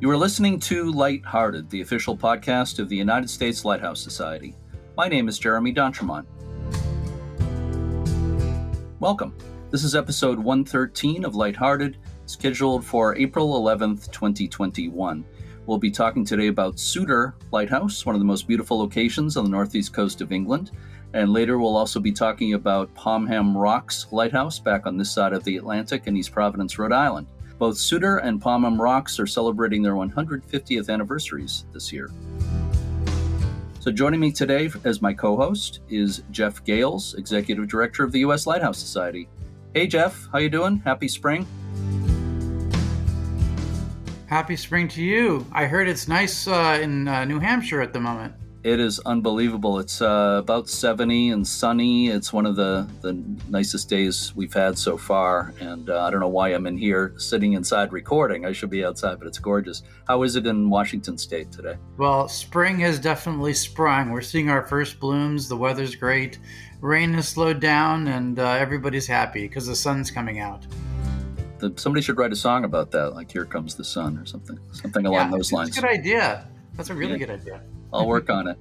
You are listening to Lighthearted, the official podcast of the United States Lighthouse Society. My name is Jeremy D'Entremont. Welcome. This is episode 113 of Lighthearted, scheduled for April 11th, 2021. We'll be talking today about Souter Lighthouse, one of the most beautiful locations on the northeast coast of England. And later we'll also be talking about Pomham Rocks Lighthouse back on this side of the Atlantic in East Providence, Rhode Island. Both Suitor and Pomham Rocks are celebrating their 150th anniversaries this year. So joining me today as my co-host is Jeff Gales, Executive Director of the U.S. Lighthouse Society. Hey Jeff, how you doing? Happy spring? Happy spring to you. I heard it's nice in New Hampshire at the moment. It is unbelievable. It's about 70 and sunny. It's one of the nicest days we've had so far. And I don't know why I'm in here sitting inside recording. I should be outside, but it's gorgeous. How is it in Washington State today? Well, spring has definitely sprung. We're seeing our first blooms. The weather's great. Rain has slowed down, and everybody's happy because the sun's coming out. Somebody should write a song about that, like Here Comes the Sun or something along those lines. That's a good idea. That's a really good idea. I'll work on it.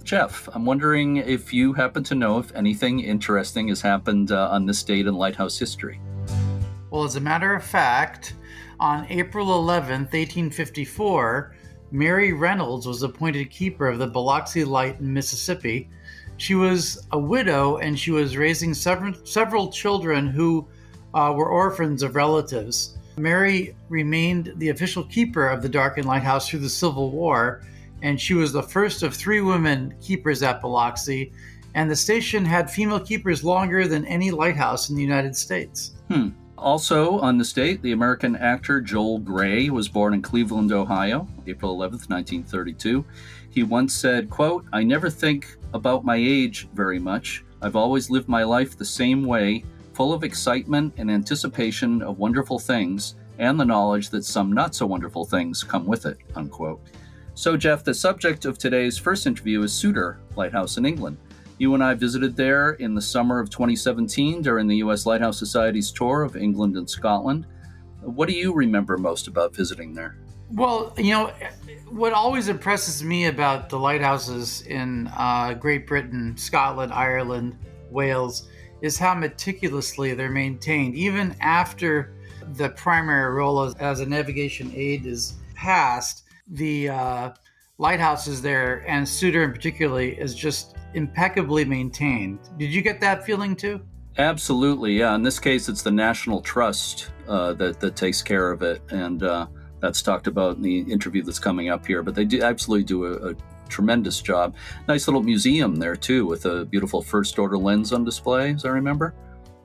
Jeff, I'm wondering if you happen to know if anything interesting has happened on this date in lighthouse history. Well, as a matter of fact, on April 11th, 1854, Mary Reynolds was appointed keeper of the Biloxi Light in Mississippi. She was a widow, and she was raising several children who were orphans of relatives. Mary remained the official keeper of the darkened lighthouse through the Civil War, and she was the first of 3 women keepers at Biloxi, and the station had female keepers longer than any lighthouse in the United States. Also on this date, the American actor Joel Grey was born in Cleveland, Ohio, April 11th, 1932. He once said, quote, "I never think about my age very much. I've always lived my life the same way, full of excitement and anticipation of wonderful things, and the knowledge that some not so wonderful things come with it," unquote. So, Jeff, the subject of today's first interview is Souter Lighthouse in England. You and I visited there in the summer of 2017 during the U.S. Lighthouse Society's tour of England and Scotland. What do you remember most about visiting there? Well, what always impresses me about the lighthouses in Great Britain, Scotland, Ireland, Wales, is how meticulously they're maintained. Even after the primary role as a navigation aid is past, the lighthouses there, and Souter in particular, is just impeccably maintained. Did you get that feeling too? Absolutely, yeah. In this case, it's the National Trust that takes care of it, and that's talked about in the interview that's coming up here. But they absolutely do a tremendous job. Nice little museum there too, with a beautiful first order lens on display, as I remember.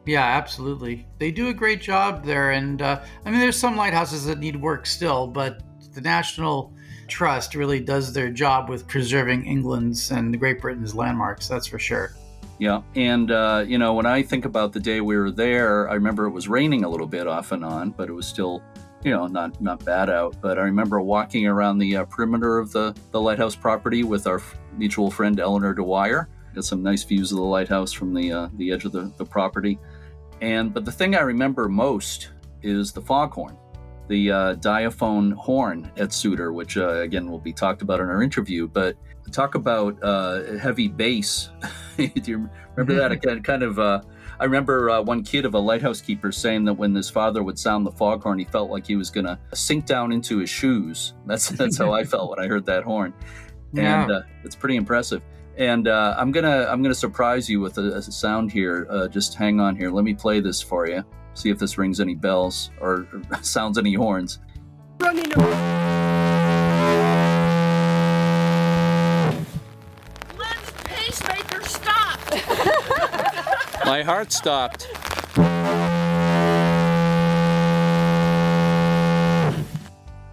Yeah, absolutely. They do a great job there, and there's some lighthouses that need work still, but the National Trust really does their job with preserving England's and Great Britain's landmarks, that's for sure. Yeah, and when I think about the day we were there, I remember it was raining a little bit off and on, but it was still not bad out. But I remember walking around the perimeter of the lighthouse property with our mutual friend Eleanor Dwyer. Got some nice views of the lighthouse from the edge of the property. But the thing I remember most is the foghorn, the diaphone horn at Souter, which again will be talked about in our interview. But talk about heavy bass. Do you remember that? Again, kind of. I remember one kid of a lighthouse keeper saying that when his father would sound the foghorn, he felt like he was going to sink down into his shoes. That's how I felt when I heard that horn, and it's pretty impressive. And I'm gonna surprise you with a sound here. Just hang on here. Let me play this for you. See if this rings any bells or sounds any horns. Running. Let's pacemaker stop. My heart stopped.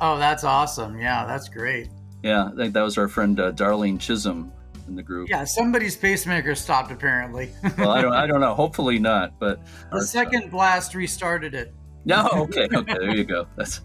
Oh, that's awesome. Yeah, that's great. Yeah, I think that was our friend Darlene Chisholm in the group. Yeah, somebody's pacemaker stopped apparently. Well, I don't know. Hopefully not, but the second blast restarted it. No, okay, there you go. That's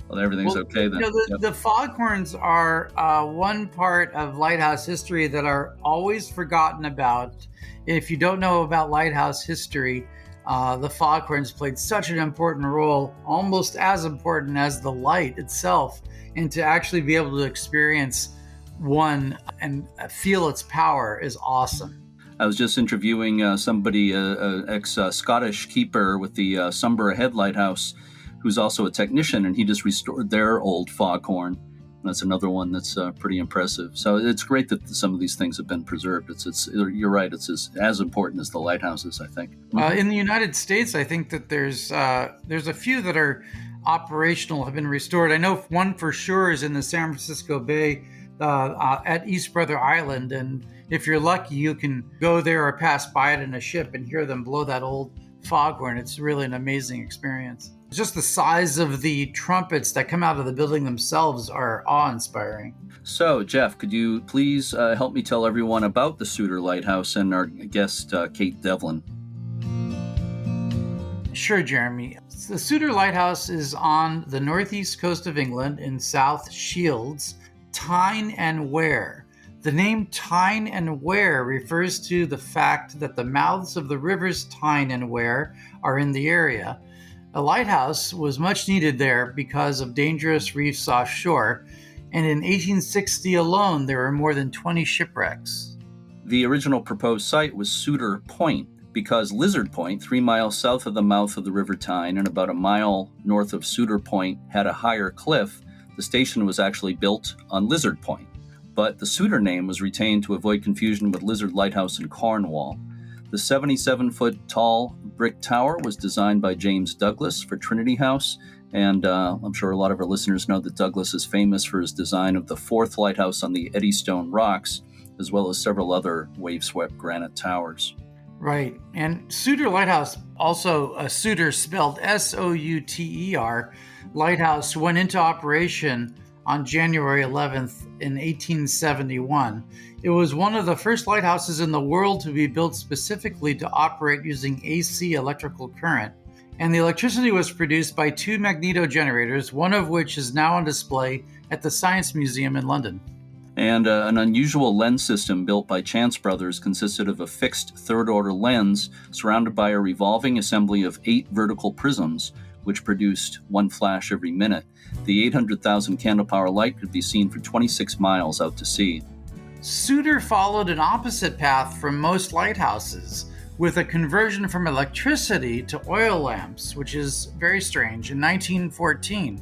well, everything's okay then. The foghorns are one part of lighthouse history that are always forgotten about. If you don't know about lighthouse history, The foghorns played such an important role, almost as important as the light itself, and to actually be able to experience one and feel its power is awesome. I was just interviewing somebody, ex-Scottish keeper with the Sunborough Head Lighthouse, who's also a technician, and he just restored their old foghorn. That's another one that's pretty impressive. So it's great that some of these things have been preserved. You're right. It's as important as the lighthouses, I think. In the United States, I think that there's a few that are operational, have been restored. I know one for sure is in the San Francisco Bay at East Brother Island, and if you're lucky, you can go there or pass by it in a ship and hear them blow that old foghorn. It's really an amazing experience. Just the size of the trumpets that come out of the building themselves are awe-inspiring. So, Jeff, could you please help me tell everyone about the Souter Lighthouse and our guest, Kate Devlin? Sure, Jeremy. The Souter Lighthouse is on the northeast coast of England in South Shields, Tyne and Wear. The name Tyne and Wear refers to the fact that the mouths of the rivers Tyne and Wear are in the area. A lighthouse was much needed there because of dangerous reefs offshore, and in 1860 alone, there were more than 20 shipwrecks. The original proposed site was Souter Point, because Lizard Point, 3 miles south of the mouth of the River Tyne and about a mile north of Souter Point, had a higher cliff. The station was actually built on Lizard Point, but the Souter name was retained to avoid confusion with Lizard Lighthouse in Cornwall. The 77-foot tall brick tower was designed by James Douglas for Trinity House, and I'm sure a lot of our listeners know that Douglas is famous for his design of the 4th lighthouse on the Eddystone Rocks, as well as several other wave-swept granite towers. Right, and Souter Lighthouse, also a Souter spelled S-O-U-T-E-R, lighthouse went into operation on January 11th in 1871. It was one of the first lighthouses in the world to be built specifically to operate using AC electrical current, and the electricity was produced by 2 magneto generators, one of which is now on display at the Science Museum in London. And an unusual lens system built by Chance Brothers consisted of a fixed third-order lens surrounded by a revolving assembly of 8 vertical prisms, which produced 1 flash every minute. The 800,000 candle power light could be seen for 26 miles out to sea. Souter followed an opposite path from most lighthouses, with a conversion from electricity to oil lamps, which is very strange, in 1914.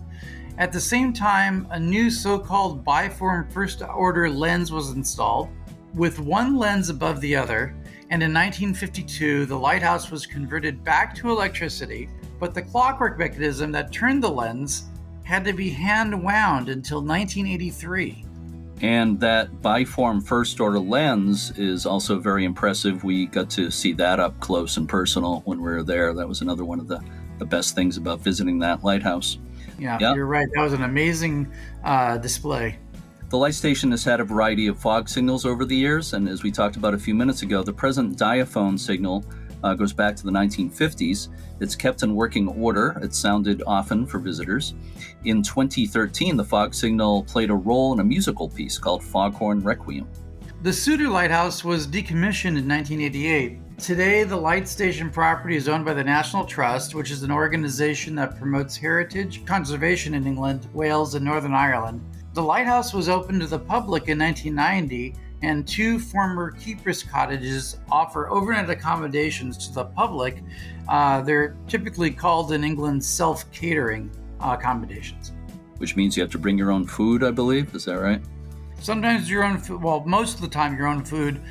At the same time, a new so-called biform first-order lens was installed, with one lens above the other, and in 1952, the lighthouse was converted back to electricity, but the clockwork mechanism that turned the lens had to be hand-wound until 1983. And that biform first-order lens is also very impressive. We got to see that up close and personal when we were there. That was another one of the best things about visiting that lighthouse. Yeah, You're right. That was an amazing display. The light station has had a variety of fog signals over the years, and as we talked about a few minutes ago, the present diaphone signal goes back to the 1950s. It's kept in working order. It's sounded often for visitors. In 2013, the fog signal played a role in a musical piece called Foghorn Requiem. The Souter Lighthouse was decommissioned in 1988. Today, the light station property is owned by the National Trust, which is an organization that promotes heritage conservation in England, Wales, and Northern Ireland. The lighthouse was opened to the public in 1990, and 2 former keepers' cottages offer overnight accommodations to the public. They're typically called in England self-catering accommodations. Which means you have to bring your own food, I believe. Is that right? Sometimes your own food, well, most of the time your own food,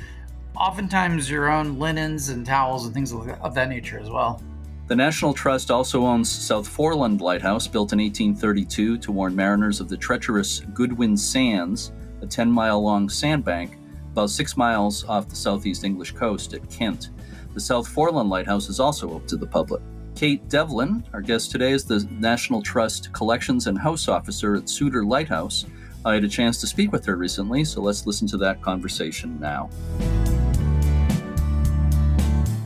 oftentimes your own linens and towels and things of that nature as well. The National Trust also owns South Forland Lighthouse, built in 1832 to warn mariners of the treacherous Goodwin Sands, a 10-mile-long sandbank about 6 miles off the southeast English coast at Kent. The South Forland Lighthouse is also open to the public. Kate Devlin, our guest today, is the National Trust Collections and House Officer at Souter Lighthouse. I had a chance to speak with her recently, so let's listen to that conversation now.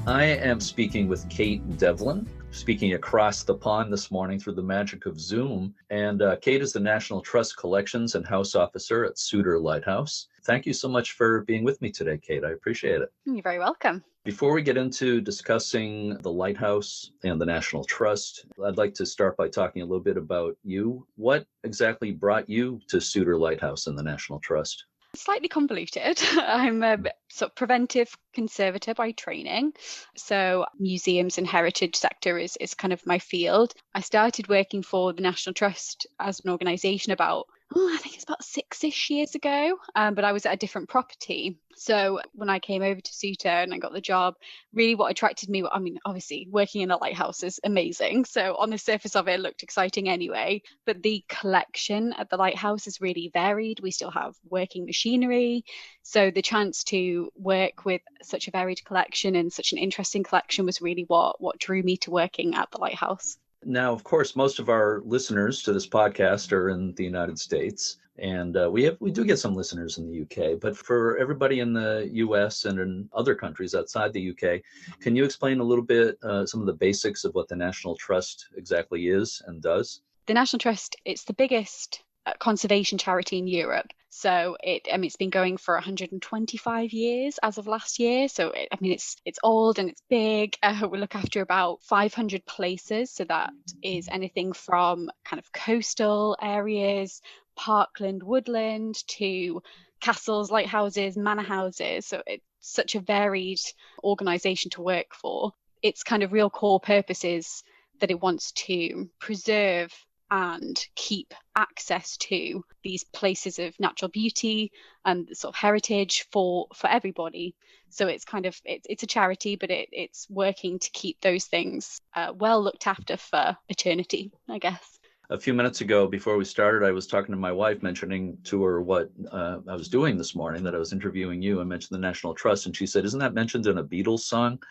I am speaking with Kate Devlin. speaking across the pond this morning through the magic of Zoom. And Kate is the National Trust Collections and House Officer at Souter Lighthouse. Thank you so much for being with me today, Kate. I appreciate it. You're very welcome. Before we get into discussing the Lighthouse and the National Trust, I'd like to start by talking a little bit about you. What exactly brought you to Souter Lighthouse and the National Trust? Slightly convoluted. I'm a sort of preventive conservator by training. So museums and heritage sector is kind of my field. I started working for the National Trust as an organisation about, I think it's about 6-ish years ago, but I was at a different property. So when I came over to Suitor and I got the job, really what attracted me, I mean, obviously working in a lighthouse is amazing. So on the surface of it, it looked exciting anyway, but the collection at the lighthouse is really varied. We still have working machinery. So the chance to work with such a varied collection and such an interesting collection was really what drew me to working at the lighthouse. Now, of course, most of our listeners to this podcast are in the United States, and we do get some listeners in the UK. But for everybody in the US and in other countries outside the UK, can you explain a little bit some of the basics of what the National Trust exactly is and does? The National Trust, it's the biggest conservation charity in Europe. So it's been going for 125 years as of last year. So it's old and it's big. We look after about 500 places. So that is anything from kind of coastal areas, parkland, woodland, to castles, lighthouses, manor houses. So it's such a varied organisation to work for. Its kind of real core purpose is that it wants to preserve and keep access to these places of natural beauty and sort of heritage for everybody. So it's kind of it's a charity, but it's working to keep those things well looked after for eternity, I guess. A few minutes ago, before we started, I was talking to my wife, mentioning to her what I was doing this morning, that I was interviewing you. I mentioned the National Trust, and she said, "Isn't that mentioned in a Beatles song?"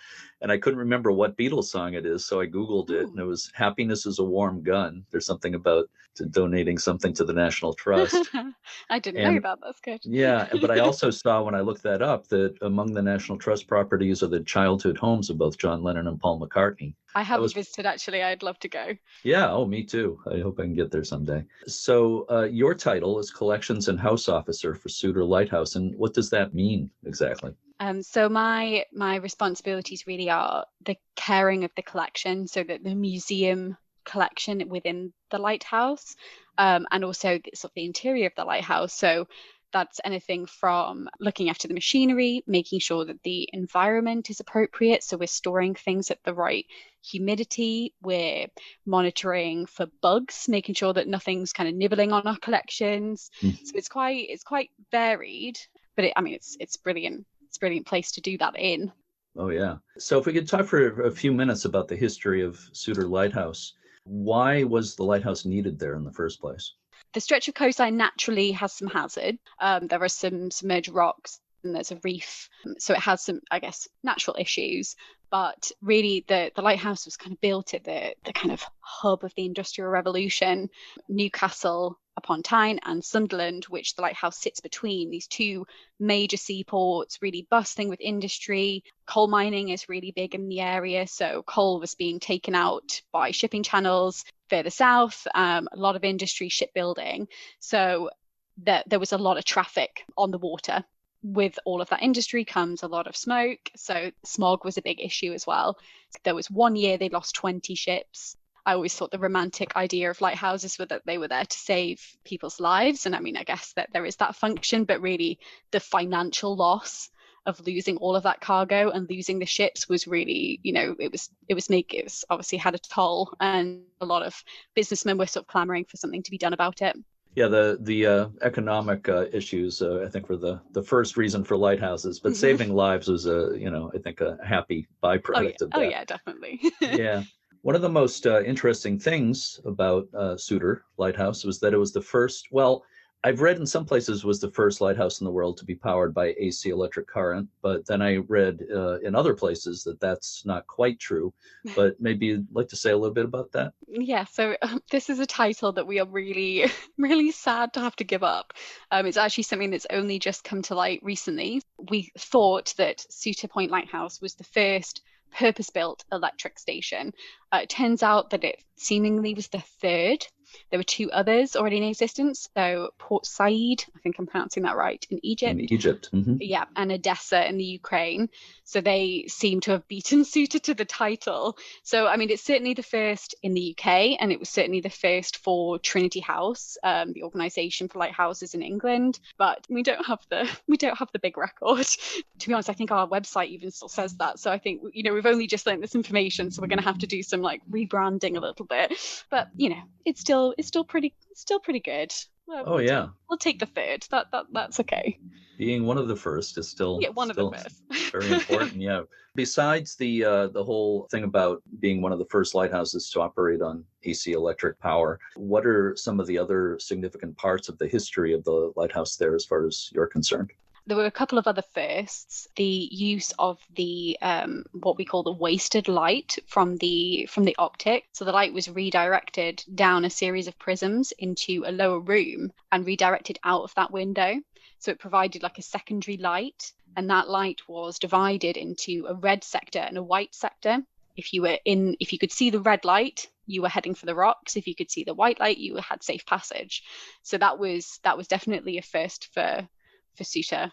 And I couldn't remember what Beatles song it is, so I Googled it, and it was "Happiness is a Warm Gun." There's something about donating something to the National Trust. I didn't know about that. That's good. Yeah, but I also saw when I looked that up that among the National Trust properties are the childhood homes of both John Lennon and Paul McCartney. I haven't visited, actually. I'd love to go. Yeah, oh, me too. I hope I can get there someday. So your title is Collections and House Officer for Souter Lighthouse, and what does that mean exactly? So my responsibilities really are the caring of the collection, so that the museum collection within the lighthouse, and also sort of the interior of the lighthouse. So that's anything from looking after the machinery, making sure that the environment is appropriate. So we're storing things at the right humidity. We're monitoring for bugs, making sure that nothing's kind of nibbling on our collections. So it's quite varied, but it's brilliant. It's a brilliant place to do that in. Oh, yeah. So if we could talk for a few minutes about the history of Souter Lighthouse. Why was the lighthouse needed there in the first place? The stretch of coastline naturally has some hazard. There are some submerged rocks and there's a reef. So it has some, I guess, natural issues. But really, the lighthouse was kind of built at the kind of hub of the Industrial Revolution. Newcastle upon Tyne and Sunderland, which the lighthouse sits between, these two major seaports, really bustling with industry. Coal mining is really big in the area, so coal was being taken out by shipping channels further south, a lot of industry, shipbuilding. So there was a lot of traffic on the water. With all of that industry comes a lot of smoke, so smog was a big issue as well. There was one year they lost 20 ships. I always thought the romantic idea of lighthouses were that they were there to save people's lives. And I mean, I guess that there is that function, but really the financial loss of losing all of that cargo and losing the ships was really, it was obviously had a toll, and a lot of businessmen were sort of clamoring for something to be done about it. Yeah, the economic issues, I think, were the first reason for lighthouses, but saving lives was I think a happy byproduct of that. Oh yeah, definitely. Yeah. One of the most interesting things about Souter Lighthouse was that it was the first, well, I've read in some places was the first lighthouse in the world to be powered by AC electric current, but then I read in other places that that's not quite true. But maybe you'd like to say a little bit about that? Yeah, so this is a title that we are really, really sad to have to give up. It's actually something that's only just come to light recently. We thought that Souter Point Lighthouse was the first purpose-built electric station. It turns out that it seemingly was the third. There were two others already in existence. So Port Said, I think I'm pronouncing that right, in Egypt. In Egypt. Mm-hmm. Yeah, and Odessa in the Ukraine. So they seem to have beaten Suitor to the title. So, I mean, it's certainly the first in the UK, and it was certainly the first for Trinity House, the organisation for lighthouses in England. But we don't have the big record. To be honest, I think our website even still says that. So I think, you know, we've only just learned this information, so we're going to have to do some like rebranding a little bit. But you know, it's still pretty good. We'll take the third. That's okay. Being one of the first is still the first. Very important. Yeah. Besides the whole thing about being one of the first lighthouses to operate on AC electric power, what are some of the other significant parts of the history of the lighthouse there, as far as you're concerned? There were a couple of other firsts. The use of the what we call the wasted light from the optic. So the light was redirected down a series of prisms into a lower room and redirected out of that window. So it provided like a secondary light, and that light was divided into a red sector and a white sector. If you could see the red light, you were heading for the rocks. If you could see the white light, you had safe passage. So that was definitely a first for Suitor.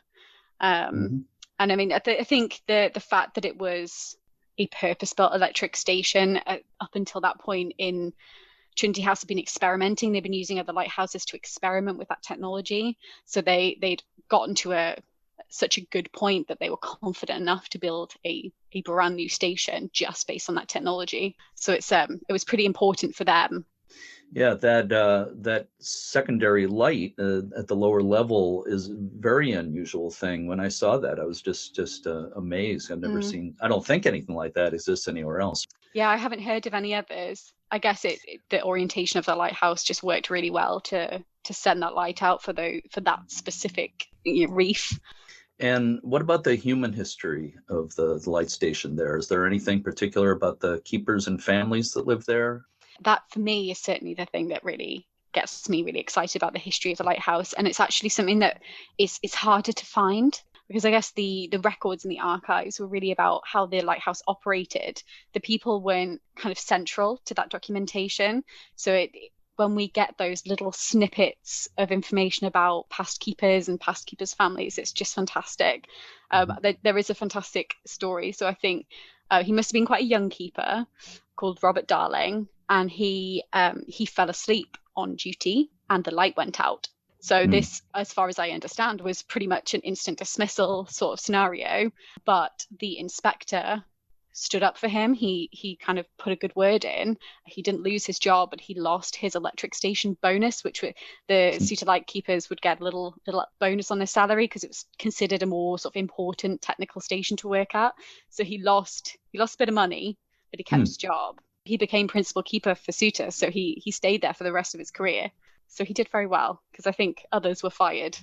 And I mean, I think the fact that it was a purpose-built electric station up until that point in Trinity House had been experimenting. They've been using other lighthouses to experiment with that technology. So they'd gotten to such a good point that they were confident enough to build a brand new station just based on that technology. So it was pretty important for them. Yeah, that secondary light at the lower level is a very unusual thing. When I saw that, I was just amazed. I've never seen, I don't think anything like that exists anywhere else. Yeah, I haven't heard of any others. I guess the orientation of the lighthouse just worked really well to send that light out for that specific reef. And what about the human history of the light station there? Is there anything particular about the keepers and families that live there? That for me is certainly the thing that really gets me really excited about the history of the lighthouse. And it's actually something that is harder to find, because I guess the records and the archives were really about how the lighthouse operated. The people weren't kind of central to that documentation. So when we get those little snippets of information about past keepers and past keepers' families, it's just fantastic. There is a fantastic story. So I think he must have been quite a young keeper called Robert Darling, and he fell asleep on duty and the light went out. So this, as far as I understand, was pretty much an instant dismissal sort of scenario. But the inspector stood up for him. He kind of put a good word in. He didn't lose his job, but he lost his electric station bonus, which the Souter light keepers would get a little bonus on their salary because it was considered a more sort of important technical station to work at. So he lost a bit of money, but he kept his job. He became principal keeper for Suitor, so he stayed there for the rest of his career. So he did very well, because I think others were fired.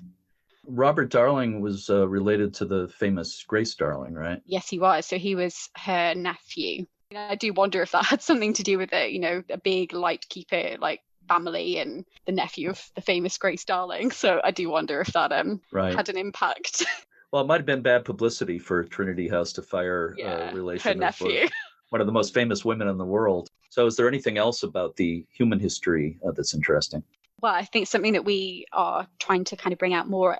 Robert Darling was related to the famous Grace Darling, right? Yes, he was. So he was her nephew. I do wonder if that had something to do with it, a big light keeper like family and the nephew of the famous Grace Darling. So I do wonder if that had an impact. Well, it might have been bad publicity for Trinity House to fire a relation her nephew. One of the most famous women in the world. So is there anything else about the human history that's interesting? Well, I think something that we are trying to kind of bring out more,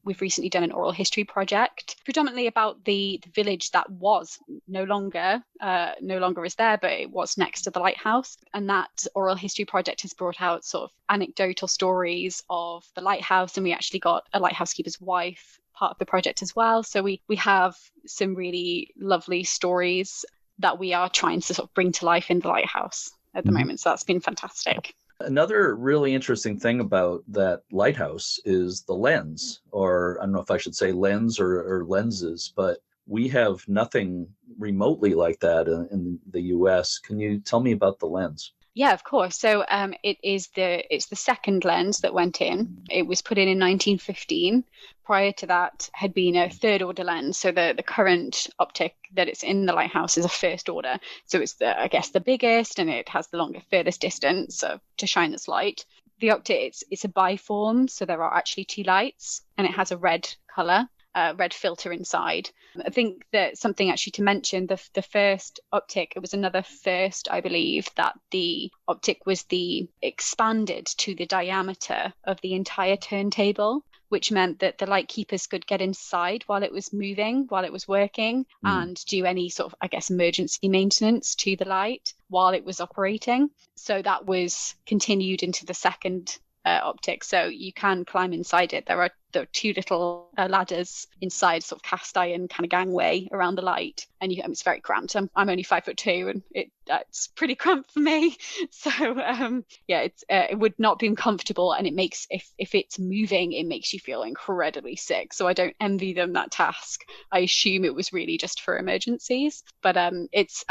we've recently done an oral history project, predominantly about the village that was no longer is there, but it was next to the lighthouse. And that oral history project has brought out sort of anecdotal stories of the lighthouse, and we actually got a lighthouse keeper's wife part of the project as well. So we have some really lovely stories that we are trying to sort of bring to life in the lighthouse at the moment. So that's been fantastic. Another really interesting thing about that lighthouse is the lens, or I don't know if I should say lens or lenses, but we have nothing remotely like that in the US. Can you tell me about the lens? Yeah, of course. So it's the second lens that went in. It was put in 1915. Prior to that had been a third order lens. So the current optic that it's in the lighthouse is a first order. So it's the biggest, and it has the furthest distance to shine this light. The optic it's a biform, so there are actually two lights, and it has a red color. red filter inside. I think that something actually to mention, the first optic, it was another first, I believe, that the optic was expanded to the diameter of the entire turntable, which meant that the light keepers could get inside while it was moving, while it was working, and do any sort of, I guess, emergency maintenance to the light while it was operating. So that was continued into the second optic. So you can climb inside it. There are two little ladders inside, sort of cast iron kind of gangway around the light, and it's very cramped. I'm only 5'2", and it's pretty cramped for me. So it would not be uncomfortable, and it makes if it's moving, it makes you feel incredibly sick. So I don't envy them that task. I assume it was really just for emergencies, but it's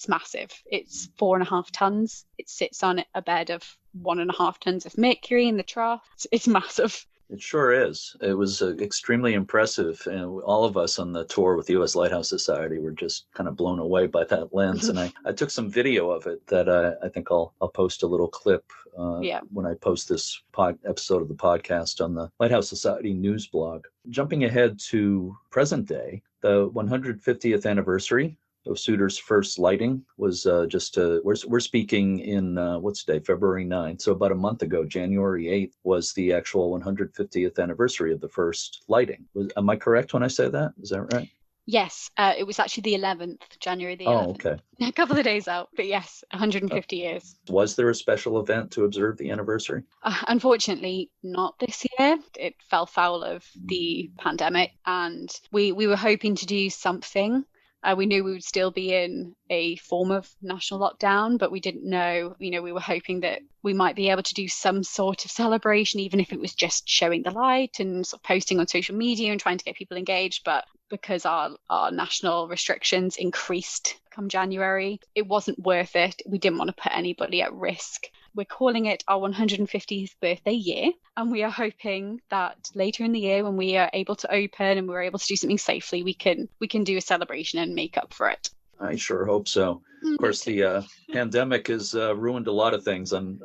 massive. It's 4.5 tons. It sits on a bed of 1.5 tons of mercury in the trough. It's massive. It sure is. It was extremely impressive. And all of us on the tour with the U.S. Lighthouse Society were just kind of blown away by that lens. And I took some video of it that I think I'll post a little clip when I post this episode of the podcast on the Lighthouse Society news blog. Jumping ahead to present day, the 150th anniversary of Suitor's first lighting was we're speaking in what's today, February 9th. So about a month ago, January 8th, was the actual 150th anniversary of the first lighting. Am I correct when I say that? Is that right? Yes, it was actually the 11th, January the 11th. Oh, okay. A couple of days out, but yes, 150 years. Was there a special event to observe the anniversary? Unfortunately, not this year. It fell foul of the pandemic, and we were hoping to do something. We knew we would still be in a form of national lockdown, but we didn't know, we were hoping that we might be able to do some sort of celebration, even if it was just showing the light and sort of posting on social media and trying to get people engaged. But because our national restrictions increased come January, it wasn't worth it. We didn't want to put anybody at risk. We're calling it our 150th birthday year, and we are hoping that later in the year, when we are able to open and we're able to do something safely, we can do a celebration and make up for it. I sure hope so. Of course, the pandemic has ruined a lot of things in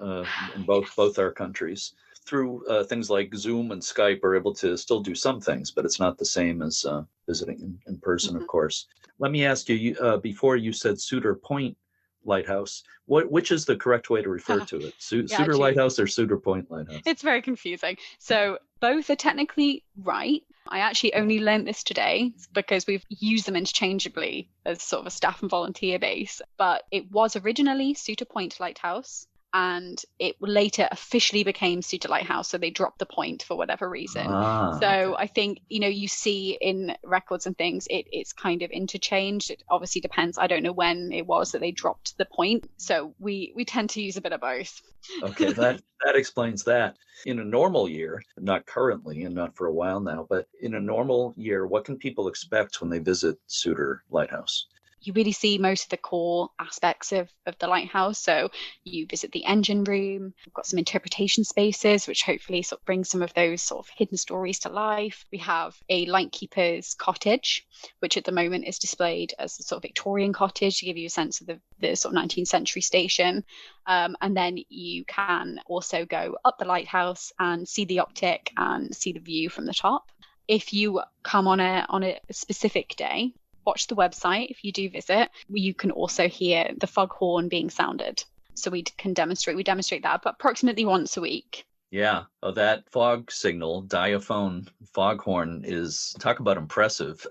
both our countries. Through things like Zoom and Skype, are able to still do some things, but it's not the same as visiting in person, of course. Let me ask you, before you said Souter Point Lighthouse, which is the correct way to refer to it? Souter Lighthouse or Souter Point Lighthouse? It's very confusing. So both are technically right. I actually only learned this today because we've used them interchangeably as sort of a staff and volunteer base. But it was originally Souter Point Lighthouse, and it later officially became Souter Lighthouse. So they dropped the point for whatever reason. So I think, you see in records and things, it's kind of interchanged. It obviously depends. I don't know when it was that they dropped the point. So we tend to use a bit of both. Okay, that explains that. In a normal year, not currently and not for a while now, but in a normal year, what can people expect when they visit Souter Lighthouse? You really see most of the core aspects of the lighthouse. So you visit the engine room. We've got some interpretation spaces, which hopefully sort of bring some of those sort of hidden stories to life. We have a lightkeeper's cottage, which at the moment is displayed as a sort of Victorian cottage to give you a sense of the sort of 19th century station. And then you can also go up the lighthouse and see the optic and see the view from the top. If you come on a specific day, watch the website. If you do visit, you can also hear the foghorn being sounded. So we demonstrate that, but approximately once a week. Yeah. Oh, that fog signal, diaphone foghorn is, talk about impressive.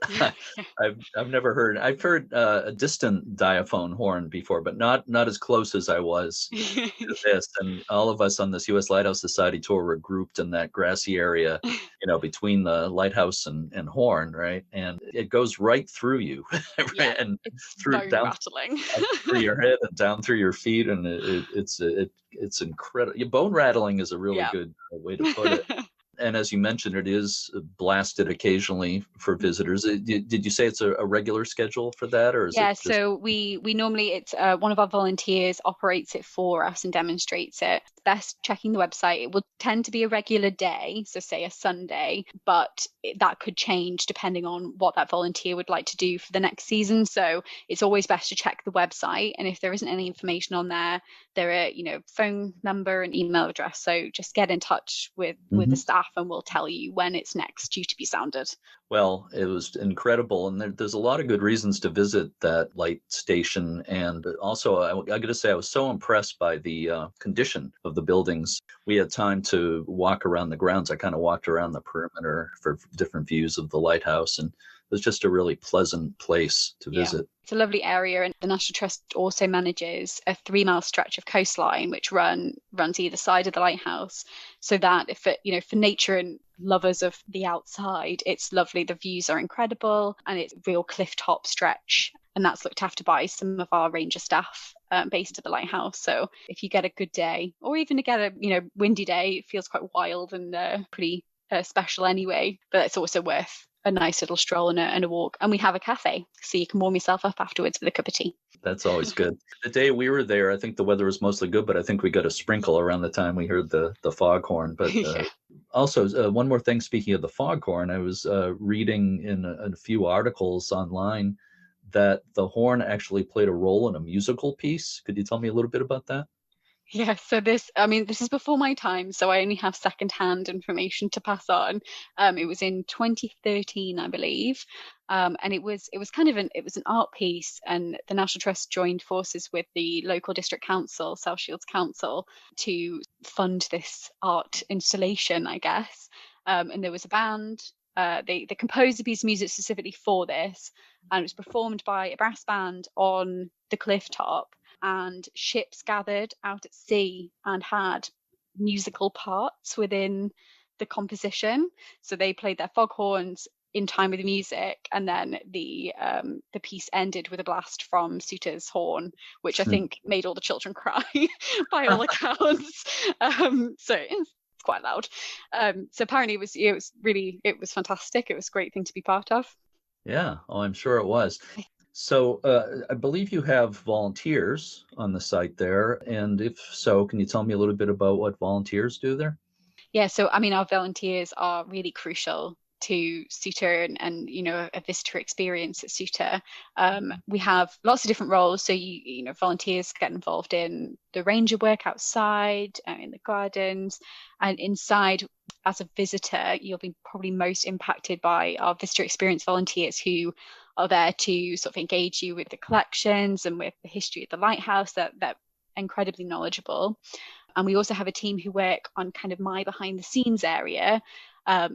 I've never heard. I've heard a distant diaphone horn before, but not as close as I was to this. And all of us on this U.S. Lighthouse Society tour were grouped in that grassy area, between the lighthouse and horn, right? And it goes right through you, right? Yeah, and it's through very down rattling. through your head and down through your feet, and it's incredible. Bone rattling is a really good way to put it. And as you mentioned, it is blasted occasionally for visitors. Did you say it's a regular schedule for that, or is it just... So we normally, it's one of our volunteers operates it for us and demonstrates it. Best checking the website. It will tend to be a regular day, so say a Sunday, but that could change depending on what that volunteer would like to do for the next season. So it's always best to check the website, and if there isn't any information on there are phone number and email address. So just get in touch with the staff staff and will tell you when it's next due to be sounded. Well, it was incredible, and there's a lot of good reasons to visit that light station. And also, I got to say, I was so impressed by the condition of the buildings. We had time to walk around the grounds. I kind of walked around the perimeter for different views of the lighthouse, and it was just a really pleasant place to visit. It's a lovely area, and the National Trust also manages a 3-mile stretch of coastline which runs either side of the lighthouse, so that if it, for nature and lovers of the outside, it's lovely. The views are incredible, and it's a real cliff top stretch, and that's looked after by some of our ranger staff based at the lighthouse. So if you get a good day, or even to get a windy day, it feels quite wild and pretty special anyway. But it's also worth a nice little stroll and a walk. And we have a cafe, so you can warm yourself up afterwards with a cup of tea. That's always good. The day we were there, I think the weather was mostly good, but I think we got a sprinkle around the time we heard the foghorn. But also, one more thing, speaking of the foghorn, I was reading in a few articles online that the horn actually played a role in a musical piece. Could you tell me a little bit about that? Yeah, so this is before my time, so I only have secondhand information to pass on. It was in 2013, I believe, and it was kind of an art piece, and the National Trust joined forces with the local district council, South Shields Council, to fund this art installation, I guess. And there was a band. They composed a piece of music specifically for this, and it was performed by a brass band on the cliff top. And ships gathered out at sea and had musical parts within the composition. So they played their foghorns in time with the music, and then the piece ended with a blast from Suitor's horn, which I think made all the children cry by all accounts. So it's quite loud. So apparently it was fantastic. It was a great thing to be part of. Yeah, I'm sure it was. So I believe you have volunteers on the site there. And if so, can you tell me a little bit about what volunteers do there? Yeah, so our volunteers are really crucial to Suitor and a visitor experience at Suitor. We have lots of different roles. So volunteers get involved in the ranger work outside, in the gardens, and inside. As a visitor, you'll be probably most impacted by our visitor experience volunteers, who are there to sort of engage you with the collections and with the history of the lighthouse. They're incredibly knowledgeable. And we also have a team who work on kind of my behind the scenes area.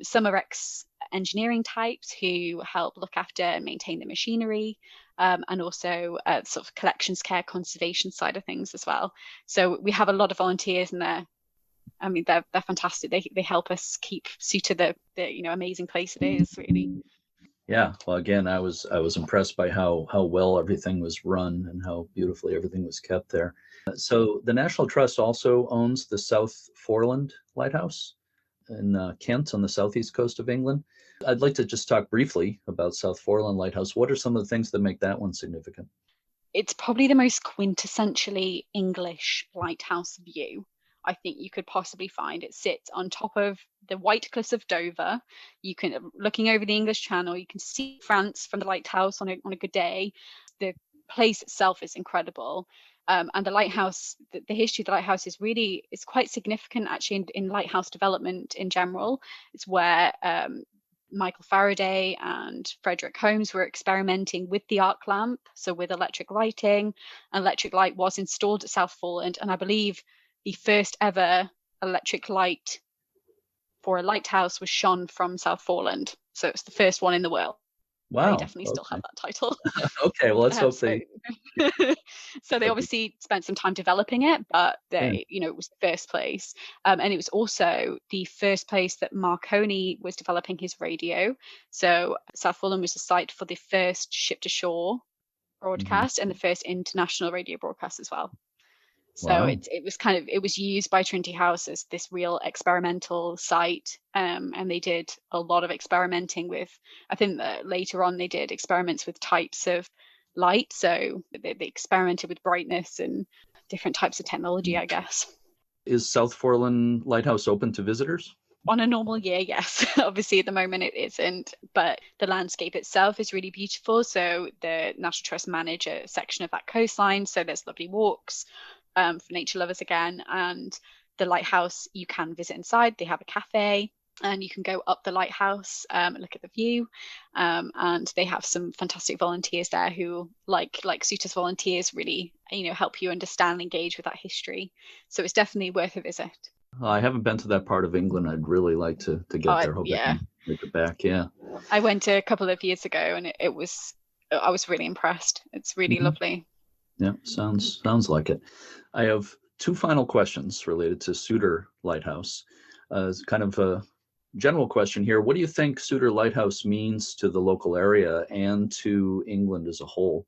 Some are ex-engineering types who help look after and maintain the machinery, and also sort of collections care, conservation side of things as well. So we have a lot of volunteers, and they're fantastic. They help us keep Suitor the amazing place it is, really. Yeah, well, again, I was impressed by how well everything was run and how beautifully everything was kept there. So the National Trust also owns the South Forland Lighthouse in Kent on the southeast coast of England. I'd like to just talk briefly about South Forland Lighthouse. What are some of the things that make that one significant? It's probably the most quintessentially English lighthouse view I think you could possibly find. It sits on top of the White Cliffs of Dover. You can, looking over the English Channel, you can see France from the lighthouse on a good day. The place itself is incredible. And the lighthouse, the history of the lighthouse is quite significant actually in lighthouse development in general. It's where Michael Faraday and Frederick Holmes were experimenting with the arc lamp, so with electric lighting. And electric light was installed at South Forland, and I believe the first ever electric light for a lighthouse was shone from South Forland. So it's the first one in the world. Wow. They definitely still have that title. Okay, well, let's hope they... So they obviously spent some time developing it, but it was the first place. And it was also the first place that Marconi was developing his radio. So South Forland was the site for the first ship-to-shore broadcast and the first international radio broadcast as well. So Wow. it was used by Trinity House as this real experimental site, and they did a lot of experimenting with. I think that later on they did experiments with types of light, so they experimented with brightness and different types of technology, I guess. Is South Forland Lighthouse open to visitors? On a normal year, yes. Obviously, at the moment it isn't, but the landscape itself is really beautiful. So the National Trust manage a section of that coastline, so there's lovely walks for nature lovers again. And the lighthouse, you can visit inside. They have a cafe. and you can go up the lighthouse and look at the view. And they have some fantastic volunteers there who, like Suitor's volunteers, really help you understand and engage with that history. So it's definitely worth a visit. I haven't been to that part of England. I'd really like to get there. Hope I can make it back. Yeah, I went a couple of years ago, and I was really impressed. It's really lovely. Yeah, sounds like it. I have two final questions related to Souter Lighthouse. It's kind of a general question here. What do you think Souter Lighthouse means to the local area and to England as a whole?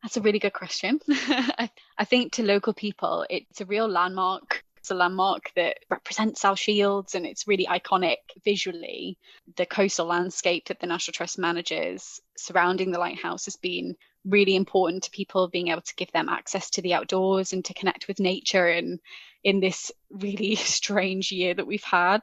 That's a really good question. I think to local people, it's a real landmark. It's a landmark that represents our shields, and it's really iconic visually. The coastal landscape that the National Trust manages surrounding the lighthouse has been really important to people, being able to give them access to the outdoors and to connect with nature. And in this really strange year that we've had,